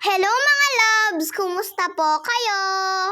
Hello mga loves! Kumusta po kayo?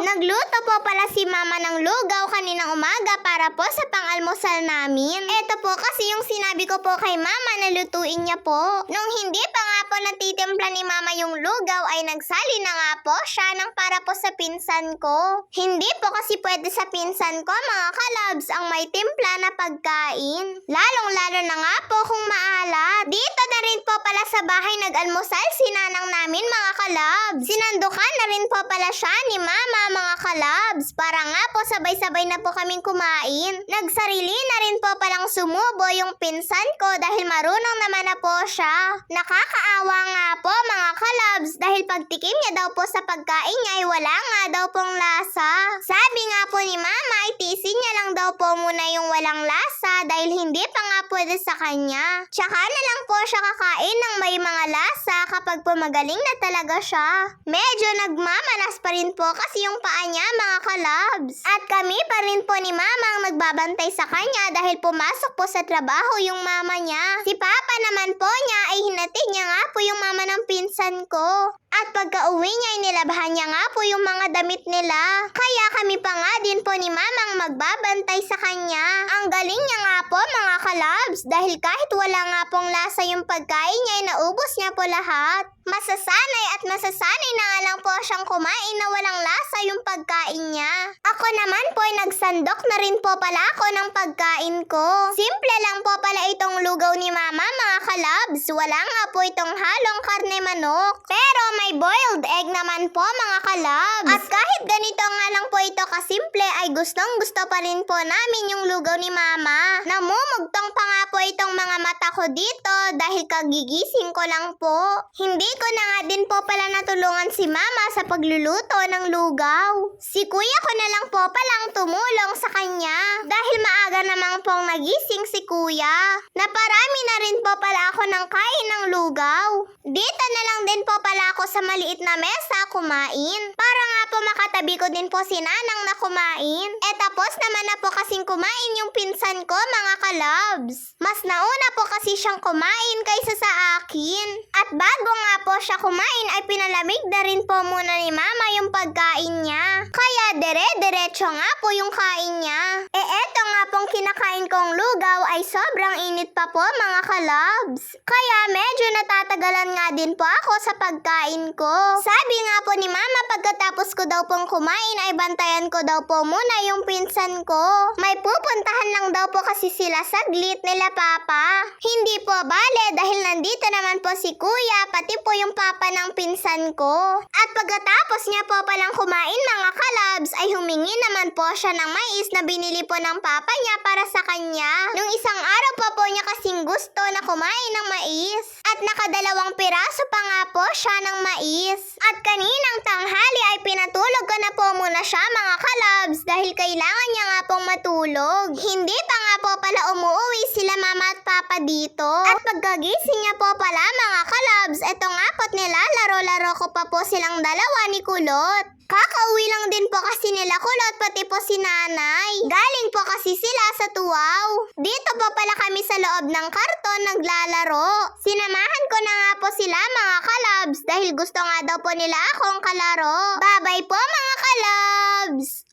Nagluto po pala si mama ng lugaw kaninang umaga para po sa pang-almusal namin. Ito po kasi yung sinabi ko po kay mama na lutuin niya po. Nung hindi pa nga po natitimpla ni mama yung lugaw ay nagsali na nga po siya ng para po sa pinsan ko. Hindi po kasi pwede sa pinsan ko mga kalabs ang may timpla na pagkain. Lalong-lalo na nga po kung maalat. Dito na rin po pala sa bahay nag-almusal si nanang namin mga kalabs. Sinandukan na rin po pala siya ni mama mga kalabs para nga po sabay-sabay na po kaming kumain. Nagsarili na rin po palang sumubo yung pinsan ko dahil marunong naman na po siya. Nakakaawa nga po mga kalabs dahil pagtikim niya daw po sa pagkain niya ay wala nga daw pong lasa. Sabi nga po ni mama ay tiisin niya lang daw po muna yung walang lasa dahil hindi pa nga pwede sa kanya. Tsaka na lang po siya kakain ng may mga lasa kapag po magaling na talaga siya. Medyo nagmamanas pa rin po kasi yung paa niya mga kalabs. At kami pa rin po ni mama ang nagbabantay sa kanya dahil pumasok po sa trabaho yung mama niya. Si papa naman po niya ay hinatid niya nga po yung mama ng pinsan ko. At pagka-uwi niya ay nilabhan niya nga po yung mga damit nila. Kaya kami pa nga din po ni mama ang magbabantay sa kanya. Ang galing niya nga po mga kalabs dahil kahit wala nga pong lasa yung pagkain niya ay naubos niya po lahat. Masasanay at masasanay na nga lang po siyang kumain na walang lasa yung pagkain niya. Ako naman po ay nagsandok na rin po pala ako ng pagkain ko. Simple lang po pala itong lugaw ni mama mga kalabs. Wala nga po itong halong karne manok. Pero may boiled egg naman po mga kalabs. At kahit ganito nga lang po ito kasimple ay gustong gusto pa rin po namin yung lugaw ni mama. Namumugtong pa nga po itong mga mata ko dito dahil kagigising ko lang po. Hindi ko na nga din po pala natulungan si mama sa pagluluto ng lugaw. Si kuya ko na lang po palang tumulong sa kanya dahil maaga namang pong nagising si kuya. Naparami na rin po pala ako ng kain ng lugaw. Dito na lang din po pala ako sa maliit na mesa kumain. Para nga po makatabi ko din po si nanang na kumain. Tapos naman na po kasing kumain yung pinsan ko mga kalabs. Mas nauna po kasi siyang kumain kaysa sa akin. At bago nga po siya kumain ay pinalamig na rin po muna ni mama yung pagkain niya. Kaya dire-diretso nga po yung kain niya. Eto nga pong kinakain kong lugaw ay sobrang init pa po mga kalabs. Kaya medyo natatagalan nga din po ako sa pagkain ko. Sabi nga po ni mama pagkatapos ko daw pong kumain ay bantayan ko daw po muna yung pinsan ko. May pupuntahan lang daw po kasi sila saglit nila papa. Hindi po bale dahil nandito naman po si kuya pati po yung papa ng pinsan ko. At pagkatapos niya po palang kumain mga kalabs ay humingi naman po siya ng mais na binili po ng papa niya para sa kanya. Nung isang araw po niya kasing gusto na kumain ng mais. At nakadalawang piraso pa nga po siya ng mais. At kaninang tanghali ay pinatulog ko na po muna siya mga kalabs dahil kailangan niya nga pong matulog. Hindi pa nga po pala umuwi sila mama at papa dito. At pagkagising niya po pala mga kalabs, eto nga po't nilalaro-laro ko pa po silang dalawa ni Kulot. Kakauwi lang din po kasi nila Kulot pati po si nanay. Galing po kasi sila sa Tuaw. Dito po pala kami sa loob ng karton naglalaro. Sinamahan ko na nga po sila mga kalabs dahil gusto nga daw po nila akong kalaro. Bye-bye po mga kalabs!